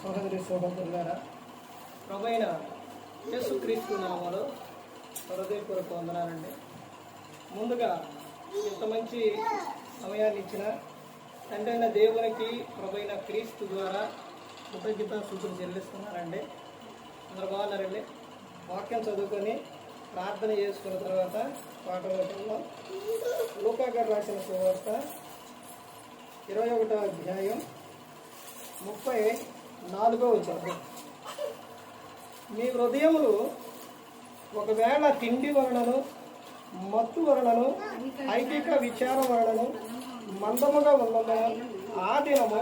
సహోదరి సహోదరులారా, ప్రభువైన యేసుక్రీస్తు నామములో హృదయపూర్వక వందనాలండి. ముందుగా ఇంత మంచి సమయాన్ని ఇచ్చిన తండ్రి అయిన దేవునికి ప్రభువైన క్రీస్తు ద్వారా కృతజ్ఞతాస్తుతులు చెల్లిస్తున్నారండి. అందరూ బాగున్నారండి. వాక్యం చదువుకొని ప్రార్థన చేసుకున్న తర్వాత పాఠంలో లూకా గారు రాసిన సువార్త 21వ అధ్యాయం 34వ వచనం. మీ హృదయములు ఒకవేళ తిండి వలనను, మత్తు వలనను, ఐకిక విచారం వలనను మందముగా ఉన్నదా ఆ దినము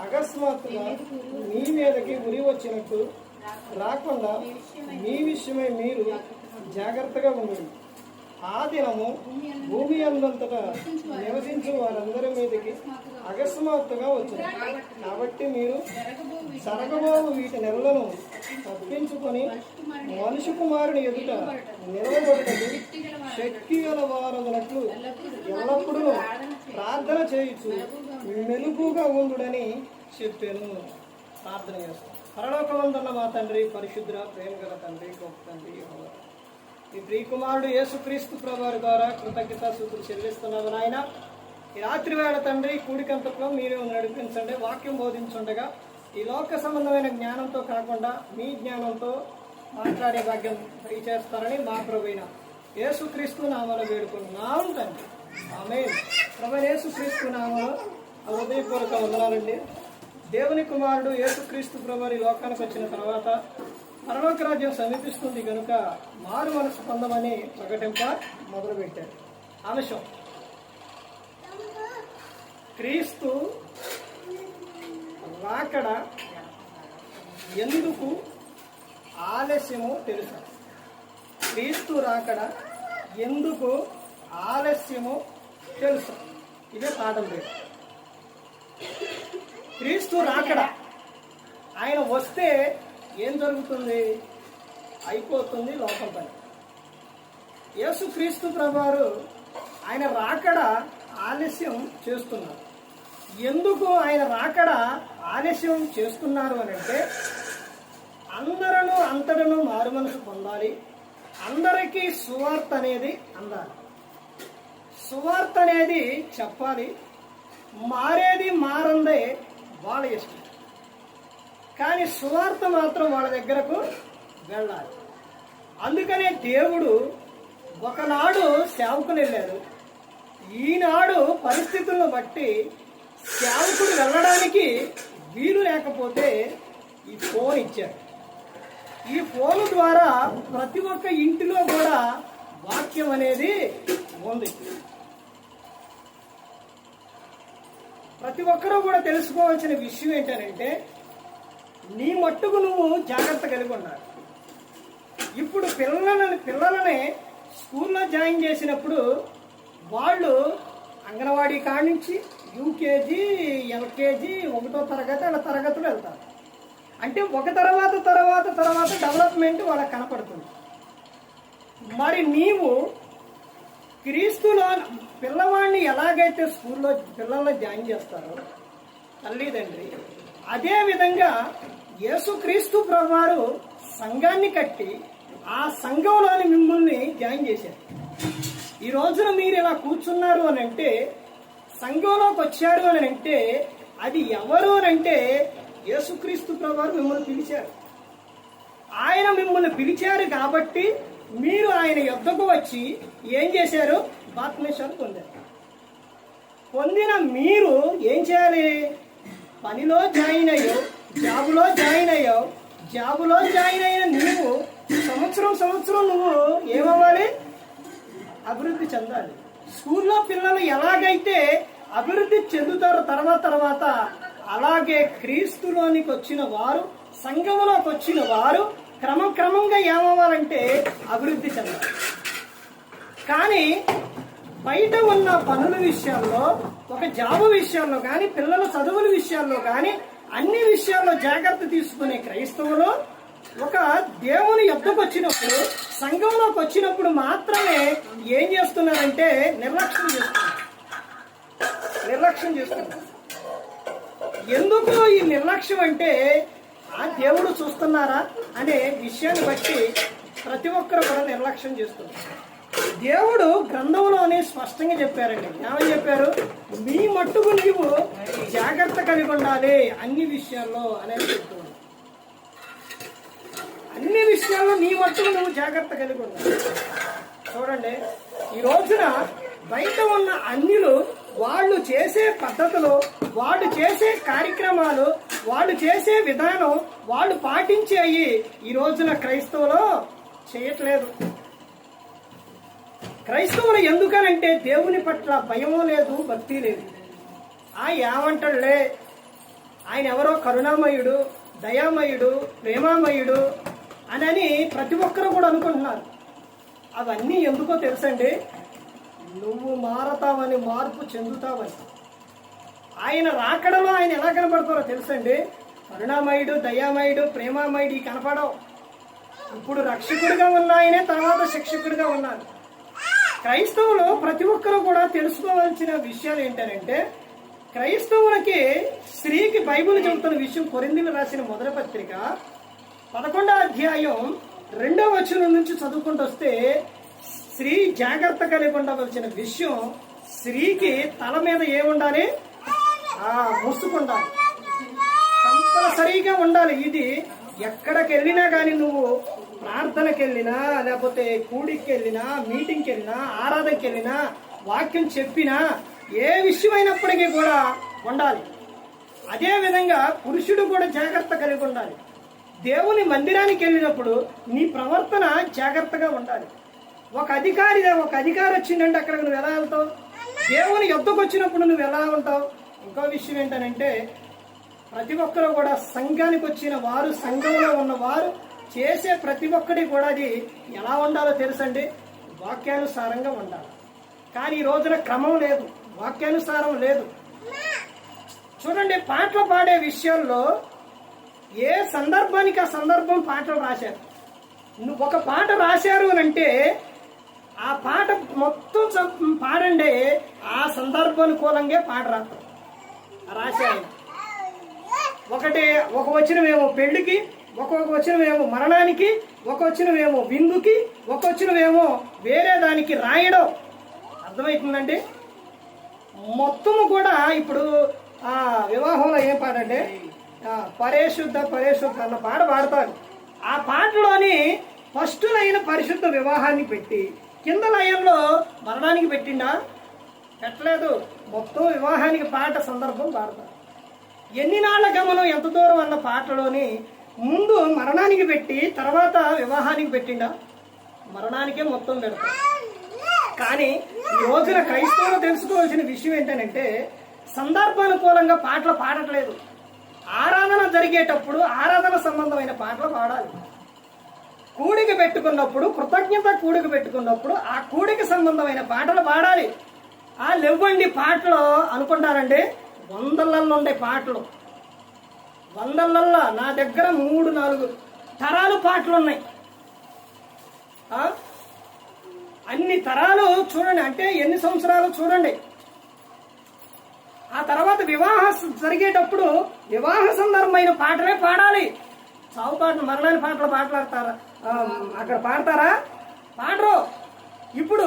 అకస్మాత్తుగా మీ మీదకి ఉరి వచ్చినట్టు రాకుండా మీ విషయమై మీరు జాగ్రత్తగా ఉండండి. ఆ దినము భూమి అందంతటా నివసించు వారందరి మీదకి అకస్మాత్తుగా వచ్చింది. కాబట్టి మీరు జరగబోవు వీటి నెలలను తప్పించుకొని మనుషు కుమారుని ఎదుట నిలవబడుటకు శక్తి గల వారగునట్లు ఎల్లప్పుడూ ప్రార్థన చేయొచ్చు మెలుగుగా ఉండుడని చెప్పాను. ప్రార్థన చేస్తాం. పరలోకమందున్న మా తండ్రి, పరిశుద్ధ ప్రేమ గల తండ్రి, గొప్ప తండ్రి, ఈ ప్రియకుమారుడు యేసుక్రీస్తు ప్రభువారి ద్వారా కృతజ్ఞతాస్తుతులు చెల్లిస్తున్నాము నాయన. ఈ రాత్రి వేళ తండ్రి కూడికంతట్లో మీరు నడిపించండి. వాక్యం బోధించుండగా ఈ లోక సంబంధమైన జ్ఞానంతో కాకుండా మీ జ్ఞానంతో మాట్లాడే భాగ్యం దయచేస్తారని మా ప్రభువైన యేసుక్రీస్తు నామములో వేడుకున్నాం తండ్రి. ఆమేన్. ప్రభువైన యేసుక్రీస్తు నామములో హృదయపూర్వక వందనాలండి. దేవుని కుమారుడు యేసుక్రీస్తు ప్రభువారి లోకానికి వచ్చిన తర్వాత పరలోక రాజ్యం సమీపిస్తుంది కనుక మారు మనసు పొందమని ప్రకటింప మొదలుపెట్టారు. అంశం: క్రీస్తు రాకడ ఎందుకు ఆలస్యమో తెలుసా? క్రీస్తు రాకడ ఎందుకు ఆలస్యమో తెలుసా? ఇదే పాఠం పేరు. క్రీస్తు రాకడ, ఆయన వస్తే ఏం జరుగుతుంది? అయిపోతుంది లోకం పని. యేసుక్రీస్తు ప్రభువారు ఆయన రాకడ ఆలస్యం చేస్తున్నారు. ఎందుకు ఆయన రాకడ ఆలస్యం చేస్తున్నారు అని అంటే, అందరూ అంతటను మారు మనసు పొందాలి, అందరికీ సువార్త అనేది అందాలి, సువార్త అనేది చెప్పాలి. మారేది మారందే వాళ్ళ ఇష్టం, కానీ సువార్త మాత్రం వాళ్ళ దగ్గరకు వెళ్ళాలి. అందుకనే దేవుడు ఒకనాడు సేవకులు వెళ్ళారు. ఈనాడు పరిస్థితులను బట్టి సేవకుడు వెళ్ళడానికి వీలు లేకపోతే ఈ ఫోన్ ఇచ్చారు. ఈ ఫోన్ ద్వారా ప్రతి ఒక్క ఇంటిలో కూడా వాక్యం అనేది ఉంది. ప్రతి ఒక్కరూ కూడా తెలుసుకోవాల్సిన విషయం ఏంటంటే, నీ మట్టుకు నువ్వు జాగ్రత్త కలిగి ఉండాలి. ఇప్పుడు పిల్లలని స్కూల్లో జాయిన్ చేసినప్పుడు వాళ్ళు అంగన్వాడీ కాడి నుంచి యూకేజీ, ఎల్కేజీ, 1వ తరగతి అలా తరగతులు వెళ్తారు. అంటే ఒక తర్వాత డెవలప్మెంట్ వాళ్ళకి కనపడుతుంది. మరి నీవు క్రీస్తులో పిల్లవాడిని ఎలాగైతే స్కూల్లో పిల్లల్ని జాయిన్ చేస్తారో తల్లిదండ్రి, అదే విధంగా యేసుక్రీస్తు ప్రభువారు సంఘాన్ని కట్టి ఆ సంఘంలోని మిమ్మల్ని జాయిన్ చేశారు. ఈ రోజున మీరు ఇలా కూర్చున్నారు అని అంటే, సంఘంలోకి వచ్చారు అని అంటే, అది ఎవరు అని అంటే యేసుక్రీస్తు ప్రభువారు మిమ్మల్ని పిలిచారు. ఆయన మిమ్మల్ని పిలిచారు కాబట్టి మీరు ఆయన యొద్దకు వచ్చి ఏం చేశారు? బాప్తిస్మం పొందారు. పొందిన మీరు ఏం చేయాలి? పనిలో జాయిన్ అయ్యావు, జాబులో జాయిన్ అయ్యావు. జాబులో జాయిన్ అయిన నువ్వు సంవత్సరం నువ్వు ఏమవ్వాలి? అభివృద్ధి చెందాలి. స్కూల్లో పిల్లలు ఎలాగైతే అభివృద్ధి చెందుతారో తర్వాత అలాగే క్రీస్తులోనికి వచ్చిన వారు, సంఘంలోకి వచ్చిన వారు క్రమంగా ఏమవ్వాలంటే అభివృద్ధి చెందాలి. కానీ బయట ఉన్న పనుల విషయాల్లో, ఒక జాబు విషయాల్లో కానీ, పిల్లల చదువుల విషయాల్లో కానీ, అన్ని విషయాల్లో జాగ్రత్త తీసుకునే క్రైస్తవులు ఒక దేవుని యొద్దకు వచ్చినప్పుడు, సంఘంలోకి వచ్చినప్పుడు మాత్రమే ఏం చేస్తున్నారంటే నిర్లక్ష్యం చేస్తున్నారు. ఎందుకు ఈ నిర్లక్ష్యం అంటే, ఆ దేవుడు చూస్తున్నారా అనే విషయాన్ని బట్టి ప్రతి ఒక్కరు కూడా నిర్లక్ష్యం చేస్తున్నారు. దేవుడు గ్రంథంలోనే స్పష్టంగా చెప్పారండి. ఏమని చెప్పారు? మీ మట్టుకు నీవు జాగ్రత్త కలిగి ఉండాలి అన్ని విషయాల్లో అనేది చెప్తున్నాడు. అన్ని విషయాల్లో నీ మట్టుకు నువ్వు జాగ్రత్త కలిగి ఉండాలి. చూడండి, ఈ రోజున బయట ఉన్న అన్యులు వాళ్ళు చేసే పద్ధతులు, వాళ్ళు చేసే కార్యక్రమాలు, వాళ్ళు చేసే విధానం, వాళ్ళు పాటించేయి ఈ రోజున క్రైస్తవులు చేయట్లేదు. క్రైస్తవులు ఎందుకనంటే దేవుని పట్ల భయమూ లేదు, భక్తి లేదు. ఏమంటాడులే, ఆయన ఎవరో కరుణామయుడు, దయామయుడు, ప్రేమామయుడు అని ప్రతి ఒక్కరు కూడా అనుకుంటున్నారు. అవన్నీ ఎందుకో తెలుసండి, నువ్వు మారతావని, మార్పు చెందుతావని. ఆయన రాకడలో ఆయన ఎలా కనపడతారో తెలుసండి. కరుణామయుడు, దయామయుడు, ప్రేమామయుడు కనపడవు. ఇప్పుడు రక్షకుడిగా ఉన్న ఆయనే తర్వాత శిక్షకుడిగా ఉన్నారు. క్రైస్తవులు ప్రతి ఒక్కరూ కూడా తెలుసుకోవాల్సిన విషయాలు ఏంటంటే, క్రైస్తవులకి స్త్రీకి బైబిల్ చెబుతున్న విషయం కొరింథీయులకు రాసిన మొదటి పత్రిక 11వ అధ్యాయం 2వ వచనం నుంచి చదువుకుంటూ వస్తే, స్త్రీ జాగ్రత్త కలిగి ఉండవలసిన విషయం, స్త్రీకి తల మీద ఏముండాలి? ముసుకుండాలి, కంపల్సరీగా ఉండాలి. ఇది ఎక్కడికి వెళ్ళినా కానీ, నువ్వు ప్రార్థనకి వెళ్ళినా, లేకపోతే కూడికి వెళ్ళినా, మీటింగ్కి వెళ్ళినా, ఆరాధనకి వెళ్ళినా, వాక్యం చెప్పినా, ఏ విషయమైనప్పటికీ కూడా ఉండాలి. అదే విధంగా పురుషుడు కూడా జాగ్రత్త కలిగి ఉండాలి. దేవుని మందిరానికి వెళ్ళినప్పుడు నీ ప్రవర్తన జాగ్రత్తగా ఉండాలి. ఒక అధికారి వచ్చిందంటే అక్కడికి నువ్వు ఎలా వెళ్తావు? దేవుని యొద్దకు వచ్చినప్పుడు నువ్వు ఎలా ఉంటావు? ఇంకో విషయం ఏంటనంటే, ప్రతి ఒక్కరు కూడా సంఘానికి వచ్చిన వారు, సంఘంలో ఉన్నవారు చేసే ప్రతి ఒక్కటి కూడా అది ఎలా ఉండాలో తెలుసండి, వాక్యానుసారంగా ఉండాలి. కానీ ఈ రోజున క్రమం లేదు, వాక్యానుసారం లేదు. చూడండి, పాటలు పాడే విషయాల్లో ఏ సందర్భానికి ఆ సందర్భం పాటలు రాశారు. నువ్వు ఒక పాట రాశారు అని అంటే ఆ పాట మొత్తం పాడండి, ఆ సందర్భానుకూలంగా పాట రాశారు. ఒక వచనమేమో పెళ్లికి, ఒక వచనమేమో మరణానికి, ఒక వచనమేమో విందుకి, ఒక వచనమేమో వేరే దానికి రాయడం. అర్థమవుతుందండి? మొత్తము కూడా ఇప్పుడు వివాహంలో ఏం పాట అంటే పరిశుద్ధ పరిశుద్ధ అన్న పాట పాడతారు. ఆ పాటలోని ఫస్ట్ లైన్ పరిశుద్ధ వివాహాన్ని పెట్టి, కింద లైన్లో మరణానికి పెట్టిండా? పెట్టలేదు. మొత్తం వివాహానికి పాట సందర్భం పాడతారు. ఎన్ని నాళ్ల గమనం, ఎంత దూరం అన్న పాటలోని ముందు మరణానికి పెట్టి తర్వాత వివాహానికి పెట్టిండా? మరణానికే మొత్తం పెడతారు. కానీ ఈ రోజున క్రైస్తవులు తెలుసుకోవాల్సిన విషయం ఏంటంటే, సందర్భానుకూలంగా పాటలు పాడట్లేదు. ఆరాధన జరిగేటప్పుడు ఆరాధన సంబంధమైన పాటలు పాడాలి. కూడిక పెట్టుకున్నప్పుడు, కృతజ్ఞత కూడిక పెట్టుకున్నప్పుడు ఆ కూడిక సంబంధమైన పాటలు పాడాలి. లేవండి పాటలు అనుకుంటారండి, వందలల్లో ఉండే పాటలు, వందలల్లో. నా దగ్గర 3-4 తరాలు పాటలు ఉన్నాయి. అన్ని తరాలు చూడండి, అంటే ఎన్ని సంవత్సరాలు చూడండి. ఆ తర్వాత వివాహం జరిగేటప్పుడు వివాహ సందర్భమైన పాటలే పాడాలి. చావు పాటలు, మరణాని పాటలు పాటలాడతారా? అక్కడ పాడతారా? పాడరు. ఇప్పుడు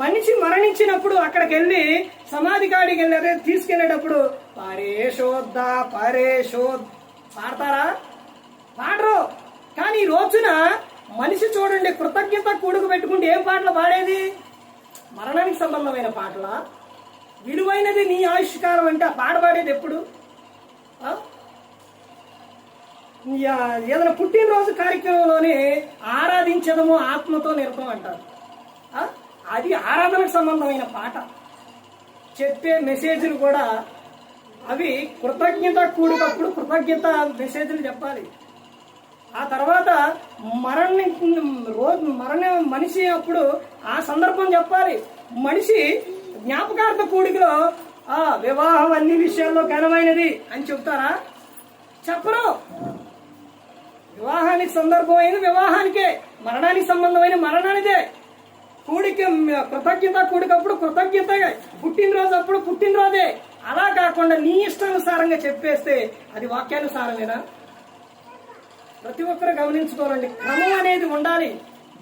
మనిషి మరణించినప్పుడు అక్కడికి వెళ్ళి సమాధి కాడికి వెళ్ళి తీసుకెళ్లేటప్పుడు పరేశోద్ధ పాడతారా? పాడరు. కానీ ఈ రోజున మనిషి చూడండి, కృతజ్ఞత కూడుకు పెట్టుకుంటే ఏం పాటలు పాడేది? మరణానికి సంబంధమైన పాటలా? విలువైనది నీ ఆయుష్కాలం అంటే ఆ పాట పాడేది ఎప్పుడు? ఏదైనా పుట్టినరోజు కార్యక్రమంలోనే ఆరాధించడము ఆత్మతో నిరతం అంటారు. అది ఆరాధనకు సంబంధమైన పాట. చెప్పే మెసేజ్లు కూడా అవి కృతజ్ఞత కూడినప్పుడు కృతజ్ఞత మెసేజ్లు చెప్పాలి. ఆ తర్వాత మనిషి అప్పుడు ఆ సందర్భం చెప్పాలి. మనిషి జ్ఞాపకార్థ కూడికలో వివాహం అన్ని విషయాల్లో ఘనమైనది అని చెప్తారా? చెప్పరు. వివాహానికి సందర్భమైన వివాహానికే, మరణానికి సంబంధమైన మరణానిదే. కూడిక కృతజ్ఞత కూడికప్పుడు కృతజ్ఞత, పుట్టినరోజు అప్పుడు పుట్టినరోజే. అలా కాకుండా నీ ఇష్టానుసారంగా చెప్పేస్తే అది వాక్యానుసారమేనా? ప్రతి ఒక్కరు గమనించుకోవాలండి. క్రమం అనేది ఉండాలి.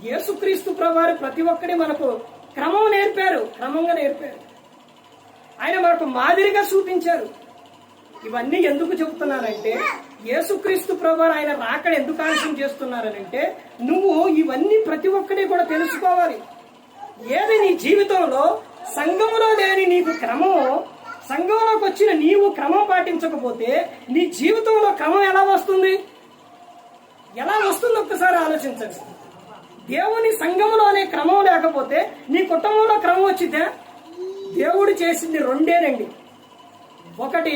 యేసుక్రీస్తు ప్రభువారు ప్రతి ఒక్కరి మనకు క్రమం నేర్పారు, క్రమంగా నేర్పారు. ఆయన మనకు మాదిరిగా చూపించారు. ఇవన్నీ ఎందుకు చెబుతున్నానంటే, యేసుక్రీస్తు ప్రభువారు ఆయన రాకడ ఎందుకు ఆలస్యం చేస్తున్నారనంటే, నువ్వు ఇవన్నీ ప్రతి ఒక్కటి కూడా తెలుసుకోవాలి. ఏది నీ జీవితంలో సంఘములో లేని నీకు క్రమం, సంఘంలోకి వచ్చిన నీవు క్రమం పాటించకపోతే నీ జీవితంలో క్రమం ఎలా వస్తుంది? ఎలా వస్తుంది ఒక్కసారి ఆలోచించండి. దేవుని సంఘములోనే క్రమం లేకపోతే నీ కుటుంబంలో క్రమం వచ్చిందా? దేవుడు చేసింది రెండేనండి. ఒకటి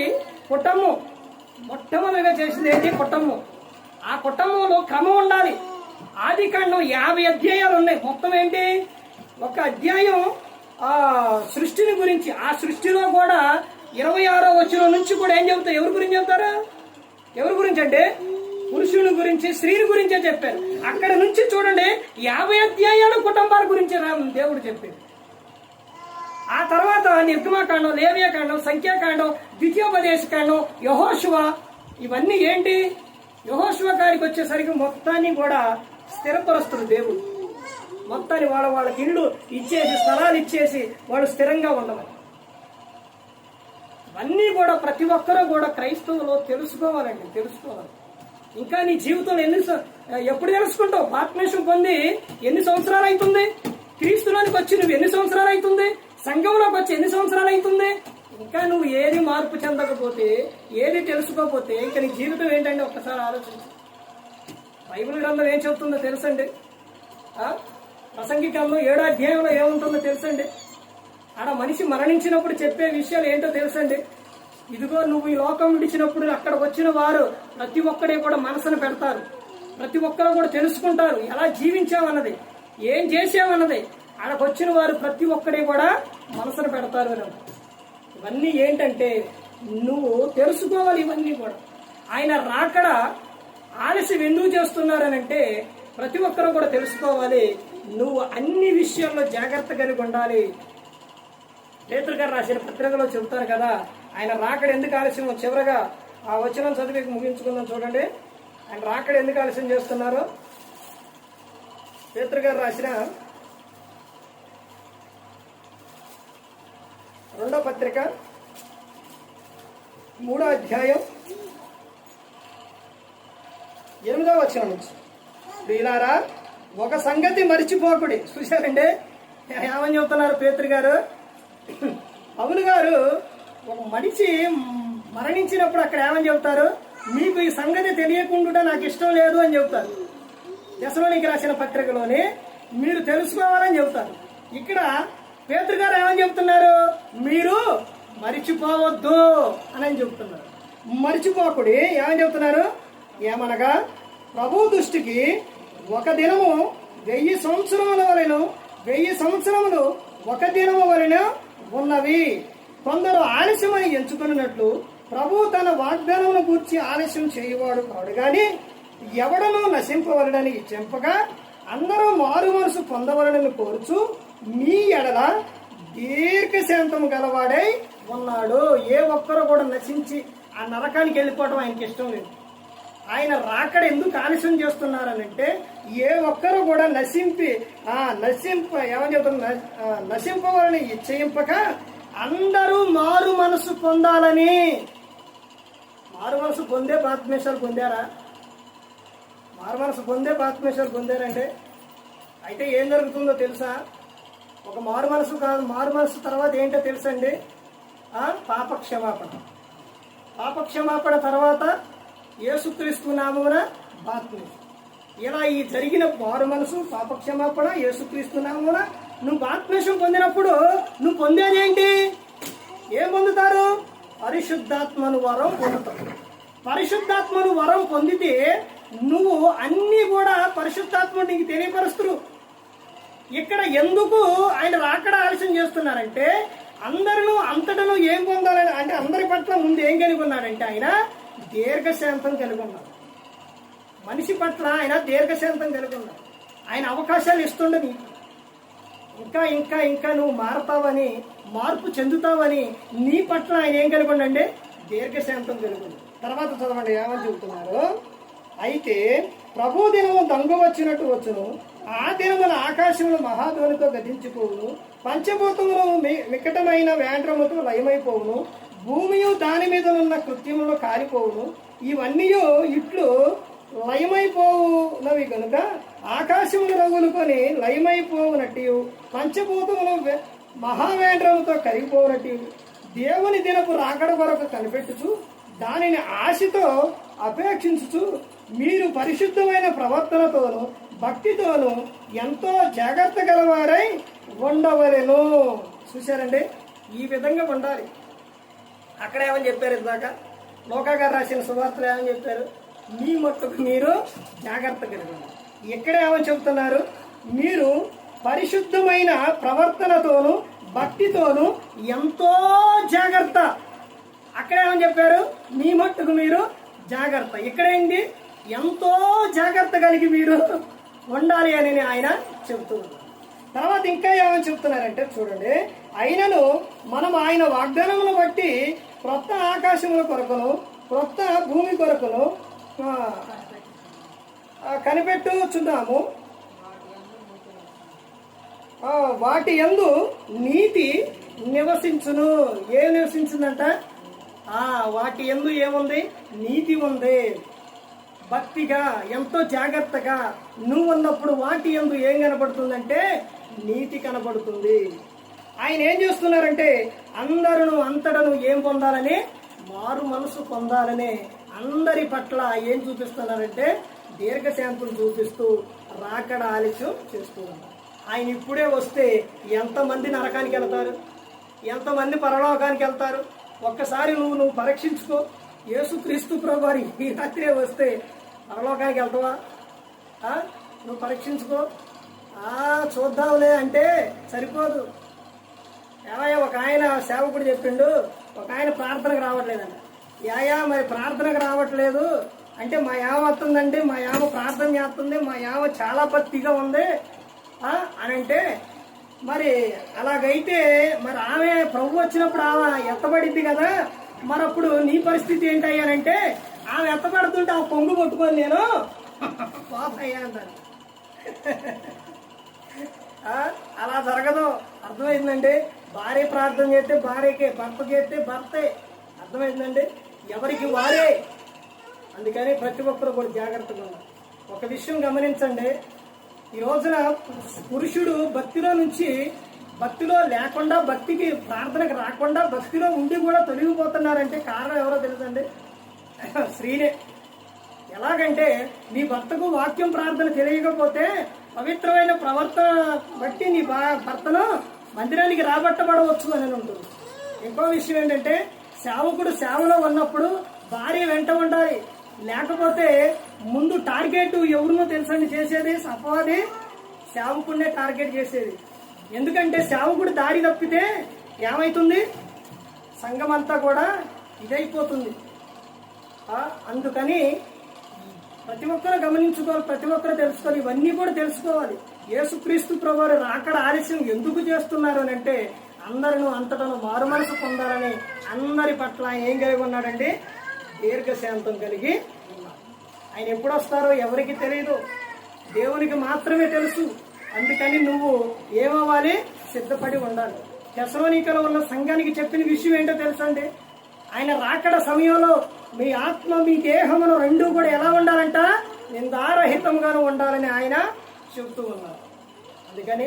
కుటుంబం, మొట్టమొదటిగా చేసింది ఏంటి? కుటుంబం. ఆ కుటుంబంలో క్రమం ఉండాలి. ఆదికాండం 50 అధ్యాయాలు ఉన్నాయి. మొత్తం ఏంటి? ఒక అధ్యాయం సృష్టిని గురించి. ఆ సృష్టిలో కూడా 26వ వచనం నుంచి కూడా ఏం చెబుతారు? ఎవరి గురించి చెబుతారా? ఎవరి గురించి అంటే పురుషుని గురించి, స్త్రీని గురించే చెప్పారు. అక్కడ నుంచి చూడండి 50 అధ్యాయాలు కుటుంబాల గురించి దేవుడు చెప్పాడు. ఆ తర్వాత నిర్గమాకాండం, లేవియాకాండం, సంఖ్యాకాండం, ద్వితీయోపదేశకాండం, యెహోషువ, ఇవన్నీ ఏంటి? యెహోషువ గారికి వచ్చేసరికి మొత్తాన్ని కూడా స్థిరపరుస్తారు దేవుడు. మొత్తాన్ని వాళ్ళకి ఇల్లు ఇచ్చేసి, స్థలాలు ఇచ్చేసి వాళ్ళు స్థిరంగా ఉండవాలి. ఇవన్నీ కూడా ప్రతి ఒక్కరూ కూడా క్రైస్తవులు తెలుసుకోవాలండి, తెలుసుకోవాలి. ఇంకా నీ జీవితంలో ఎప్పుడు తెలుసుకుంటావు? బాప్తిస్మం పొంది ఎన్ని సంవత్సరాలు అవుతుంది? క్రీస్తులోనికి వచ్చి నువ్వు ఎన్ని సంవత్సరాలు అవుతుంది? సంఘంలోకి వచ్చి ఎన్ని సంవత్సరాలు అవుతుంది? ఇంకా నువ్వు ఏది మార్పు చెందకపోతే, ఏది తెలుసుకోకపోతే ఇంకా నీ జీవితం ఏంటంటే ఒక్కసారి ఆలోచించు. బైబిల్ గ్రంథం ఏం చెబుతుందో తెలుసండి. ప్రసంగి గ్రంథం 7వ అధ్యాయంలో ఏముంటుందో తెలుసండి. ఆడ మనిషి మరణించినప్పుడు చెప్పే విషయాలు ఏంటో తెలుసండి. ఇదిగో నువ్వు ఈ లోకం విడిచినప్పుడు అక్కడికి వచ్చిన వారు ప్రతి ఒక్కడే కూడా మనసును పెడతారు. ప్రతి ఒక్కరు కూడా తెలుసుకుంటారు ఎలా జీవించావన్నది, ఏం చేసావన్నది. అక్కడికి వచ్చిన వారు ప్రతి ఒక్కడే కూడా మనసును పెడతారు అని. ఇవన్నీ ఏంటంటే నువ్వు తెలుసుకోవాలి. ఇవన్నీ కూడా ఆయన రాకడ ఆలస్యం ఎందుకు చేస్తున్నారనంటే ప్రతి ఒక్కరూ కూడా తెలుసుకోవాలి. నువ్వు అన్ని విషయాల్లో జాగ్రత్త కలిగి ఉండాలి. పేతురు గారు రాసిన పత్రికలో చెబుతారు కదా, ఆయన రాకడ ఎందుకు ఆలస్యం. చివరగా ఆ వచనం చదివి ముగించుకుందాం. చూడండి, ఆయన రాకడ ఎందుకు ఆలస్యం చేస్తున్నారు. పేతురు గారు రాసిన 2వ పత్రిక 3వ అధ్యాయం 8వ వచనం నుంచి, వీలారా ఒక సంగతి మర్చిపోకుడి. చూశారండి ఏమని చెబుతున్నారు పేతురు గారు? పౌలు గారు ఒక మనిషి మరణించినప్పుడు అక్కడ ఏమని చెబుతారు? మీకు ఈ సంగతి తెలియకుండా నాకు ఇష్టం లేదు అని చెబుతారు. తెస్సలోనికీయులకు రాసిన పత్రికలోని మీరు తెలుసుకోవాలని చెబుతారు. ఇక్కడ పేతురు గారు ఏమని చెబుతున్నారు? మీరు మరిచిపోవద్దు అని చెబుతున్నారు. మరిచిపోకుడి. ఏమని చెబుతున్నారు? ఏమనగా ప్రభు దృష్టికి ఒక దినము 1000 సంవత్సరముల వలెను, 1000 సంవత్సరములు ఒక దినము వలన ఉన్నవి. కొందరు ఆలస్యమని ఎంచుకున్నట్లు ప్రభు తన వాగ్దానమును గూర్చి ఆలస్యం చేయవాడు కాడు గాని ఎవడనూ నశింపవలడని చెంపగా అందరూ మారు మనసు పొందవలనని కోరుచు మీ ఎడల దీర్ఘశాంతము గలవాడై ఉన్నాడు. ఏ ఒక్కరు కూడా నశించి ఆ నరకానికి వెళ్ళిపోవడం ఆయనకి ఇష్టం లేదు. ఆయన రాకడ ఎందుకు ఆలస్యం చేస్తున్నారనంటే ఏ ఒక్కరు కూడా ఏమని చెప్తున్నా, నశింపవాలని ఇచ్చయింపక అందరూ మారు మనసు పొందాలని. మారు మనసు పొందే బాప్తిస్మాలు పొందారా? మారు మనసు పొందే బాప్తిస్మాలు పొందారంటే అయితే ఏం జరుగుతుందో తెలుసా? ఒక మారు మనసు కాదు, మారు మనసు తర్వాత ఏంటో తెలుసండి? పాపక్షమాపణ. పాపక్షమాపణ తర్వాత యేసుక్రీస్తు నామమున బాప్తిస్మం. ఇలా ఈ జరిగిన మారు మనసు, పాపక్షమాపణ, యేసుక్రీస్తు నామమున నువ్వు బాప్తిస్మం పొందినప్పుడు నువ్వు పొందేదేంటి? ఏం పొందుతారు? పరిశుద్ధాత్మను వరం పొందుతారు. పరిశుద్ధాత్మను వరం పొందితే నువ్వు అన్ని కూడా పరిశుద్ధాత్మ నీకు తెలియపరుస్తారు. ఇక్కడ ఎందుకు ఆయన రాకడ ఆలస్యం చేస్తున్నారంటే అందరిలో అంతటను ఏం పొందాలని, అంటే అందరి పట్ల ముందు ఏం కలిగి ఉన్నాడంటే ఆయన దీర్ఘశాంతం కలిగి ఉన్నాడు. మనిషి పట్ల ఆయన దీర్ఘశాంతం కలిగి ఉన్నాడు. ఆయన అవకాశాలు ఇస్తుండే నీకు ఇంకా ఇంకా ఇంకా నువ్వు మారుతావని, మార్పు చెందుతావని నీ పట్ల ఆయన ఏం కలిగి ఉండండి? దీర్ఘశాంతం కలిగి ఉంది. తర్వాత చదవండి ఏమని చెబుతున్నారు. అయితే ప్రభు దినము దొంగ వచ్చినట్టు వచ్చును. ఆ దినమున ఆకాశములు మహాధ్వనితో గతించిపోవును. పంచభూతములు వికటమైన వేండ్రముతో లయమైపోవును. భూమియు దాని మీద ఉన్న కృత్యములు కాలిపోవును. ఇవన్నీ ఇట్లు లయమైపోవునవి కనుక ఆకాశములు రగులుకొని లయమైపోవునట్టు పంచభూతములు మహావేంద్రముతో కరిగిపోవునట్టు దేవుని దినపు రాకడ కొరకు కనిపెట్టుచు దానిని ఆశతో అపేక్షించుచు మీరు పరిశుద్ధమైన ప్రవర్తనతోనూ భక్తితోనూ ఎంతో జాగ్రత్త గలవారై ఉండవలెను. చూశారండి, ఈ విధంగా ఉండాలి. అక్కడ ఏమని చెప్పారు? ఇందాక లోకా గారు రాసిన సువార్తలు ఏమని చెప్పారు? మీ మట్టుకు మీరు జాగ్రత్త కలిగి ఉండాలి. ఇక్కడ ఏమని చెబుతున్నారు? మీరు పరిశుద్ధమైన ప్రవర్తనతోనూ భక్తితోనూ ఎంతో జాగ్రత్త. అక్కడ ఏమని చెప్పారు? మీ మట్టుకు మీరు జాగ్రత్త. ఇక్కడేంటి? ఎంతో జాగ్రత్త కలిగి మీరు ఉండాలి అని ఆయన చెబుతూ ఉన్నారు. తర్వాత ఇంకా ఏమని చెబుతున్నారంటే చూడండి, అయినను మనం ఆయన వాగ్దానమును బట్టి క్రొత్త ఆకాశముల కొరకును క్రొత్త భూమి కొరకును కనిపెట్టుచున్నాము. వాటి యందు నీతి నివసించును. ఏం నివసించిందంట? వాటి యందు ఏముంది? నీతి ఉంది. భక్తిగా ఎంతో జాగ్రత్తగా నువ్వు ఉన్నప్పుడు వాటి యందు ఏం కనబడుతుందంటే నీతి కనబడుతుంది. ఆయన ఏం చేస్తున్నారంటే అందరూ అంతటను ఏం పొందాలని? మారు మనసు పొందాలని అందరి పట్ల ఏం చూపిస్తున్నారంటే దీర్ఘశాంతులు చూపిస్తూ రాకడ ఆలస్యం చేస్తూ ఉన్నారు. ఆయన ఇప్పుడే వస్తే ఎంతమంది నరకానికి వెళ్తారు, ఎంతమంది పరలోకానికి వెళ్తారు? ఒక్కసారి నువ్వు పరీక్షించుకో. యేసుక్రీస్తు ప్రభువారు ఈ రాత్రే వస్తే పరలోకానికి వెళ్తావా? నువ్వు పరీక్షించుకో. చూద్దాంలే అంటే సరిపోదు. ఏమయ్యా, ఒక ఆయన సేవకుడు చెప్పిండు, ఒక ఆయన ప్రార్థనకు రావట్లేదంట. మరి ప్రార్థనకు రావట్లేదు అంటే మా యావ వస్తుందండి, మా యావ ప్రార్థన చేస్తుంది, మా యావ చాలా భక్తిగా ఉంది అని అంటే, మరి అలాగైతే మరి ఆమె ప్రభు వచ్చినప్పుడు ఆమె ఎత్తబడిద్ది కదా, మరి అప్పుడు నీ పరిస్థితి ఏంటయ్యానంటే ఆమె ఎత్తబడుతుంటే ఆ పొంగు కొట్టుకొని నేను పాపయ్యా అంటాను. అలా జరగదు. అర్థమైందండి? భార్య ప్రార్థన చేస్తే భార్యకే, భర్త చేస్తే భర్తే. అర్థమైందండి? ఎవరికి వారే. అందుకని ప్రతి ఒక్కరు కూడా జాగ్రత్తగా ఉన్నారు. ఒక విషయం గమనించండి, ఈ రోజున పురుషుడు భక్తిలో లేకుండా, భక్తికి ప్రార్థనకు రాకుండా భక్తిలో ఉండి కూడా తొలగిపోతున్నారంటే కారణం ఎవరో తెలుసండి? స్త్రీనే. ఎలాగంటే నీ భర్తకు వాక్యం ప్రార్థన తెలియకపోతే పవిత్రమైన ప్రవర్తన బట్టి నీ భర్తను మందిరానికి రాబట్టబడవచ్చు అని ఉంటుంది. ఇంకో విషయం ఏంటంటే సేవకుడు సేవలో ఉన్నప్పుడు భార్య వెంట ఉండాలి. లేకపోతే ముందు టార్గెట్ ఎవరినో తెలుసండి చేసేది? అపవాది సేవకుడినే టార్గెట్ చేసేది. ఎందుకంటే సేవకుడు దారి తప్పితే ఏమైతుంది? సంఘం అంతా కూడా ఇదైపోతుంది. అందుకని ప్రతి ఒక్కరు గమనించుకోవాలి, ప్రతి ఒక్కరు తెలుసుకోవాలి, ఇవన్నీ కూడా తెలుసుకోవాలి. యేసుక్రీస్తు ప్రభువారు రాకడ ఆలస్యం ఎందుకు చేస్తున్నారు అని అంటే అందరూ అంతటను మారు మనసు పొందాలని అందరి పట్ల ఏం కలిగి ఉన్నాడండి? దీర్ఘశాంతం కలిగి ఉన్నారు. ఆయన ఎప్పుడు వస్తారో ఎవరికి తెలియదు, దేవునికి మాత్రమే తెలుసు. అందుకని నువ్వు ఏమవ్వాలి? సిద్ధపడి ఉండాలి. తెస్సలోనికలో ఉన్న సంఘానికి చెప్పిన విషయం ఏంటో తెలుసండి? ఆయన రాకడ సమయంలో మీ ఆత్మ మీ దేహమును రెండూ కూడా ఎలా ఉండాలంట? నిందారహితంగాను ఉండాలని ఆయన చెబుతూ ఉన్నారు. అందుకని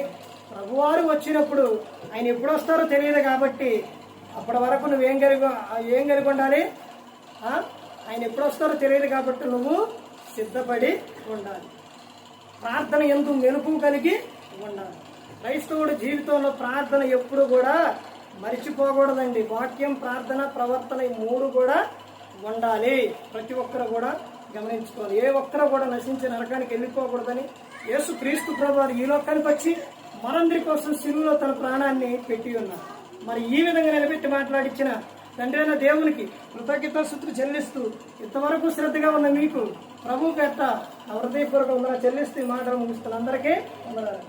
ప్రభువారు వచ్చినప్పుడు ఆయన ఎప్పుడు వస్తారో తెలియదు కాబట్టి అప్పటి వరకు నువ్వేం కలిగి ఉండాలి? ఆయన ఎప్పుడు వస్తారో తెలియదు కాబట్టి నువ్వు సిద్ధపడి ఉండాలి. ప్రార్థన యందు మెలుపు కలిగి ఉండాలి. క్రైస్తవుడి జీవితంలో ప్రార్థన ఎప్పుడు కూడా మరిచిపోకూడదండి. వాక్యం, ప్రార్థన, ప్రవర్తన ఈ మూడు కూడా ఉండాలి. ప్రతి ఒక్కరు కూడా గమనించుకోవాలి. ఏ ఒక్కరు కూడా నశించి నరకానికి వెళ్ళిపోకూడదని యేసుక్రీస్తు ప్రభువారు ఈ లోకానికి వచ్చి మనందరి కోసం శిలువలో తన ప్రాణాన్ని పెట్టి ఉన్నారు. మరి ఈ విధంగా నిలబెట్టి మాట్లాడించిన తండ్రి అయిన దేవునికి కృతజ్ఞతాస్తుతులు చెల్లిస్తూ ఇంతవరకు శ్రద్ధగా ఉన్న మీకు ప్రభు పేట హృదయపూర్వక చెల్లిస్తూ ఈ మాటలు ముగిస్తున్న అందరికీ వందనాలు.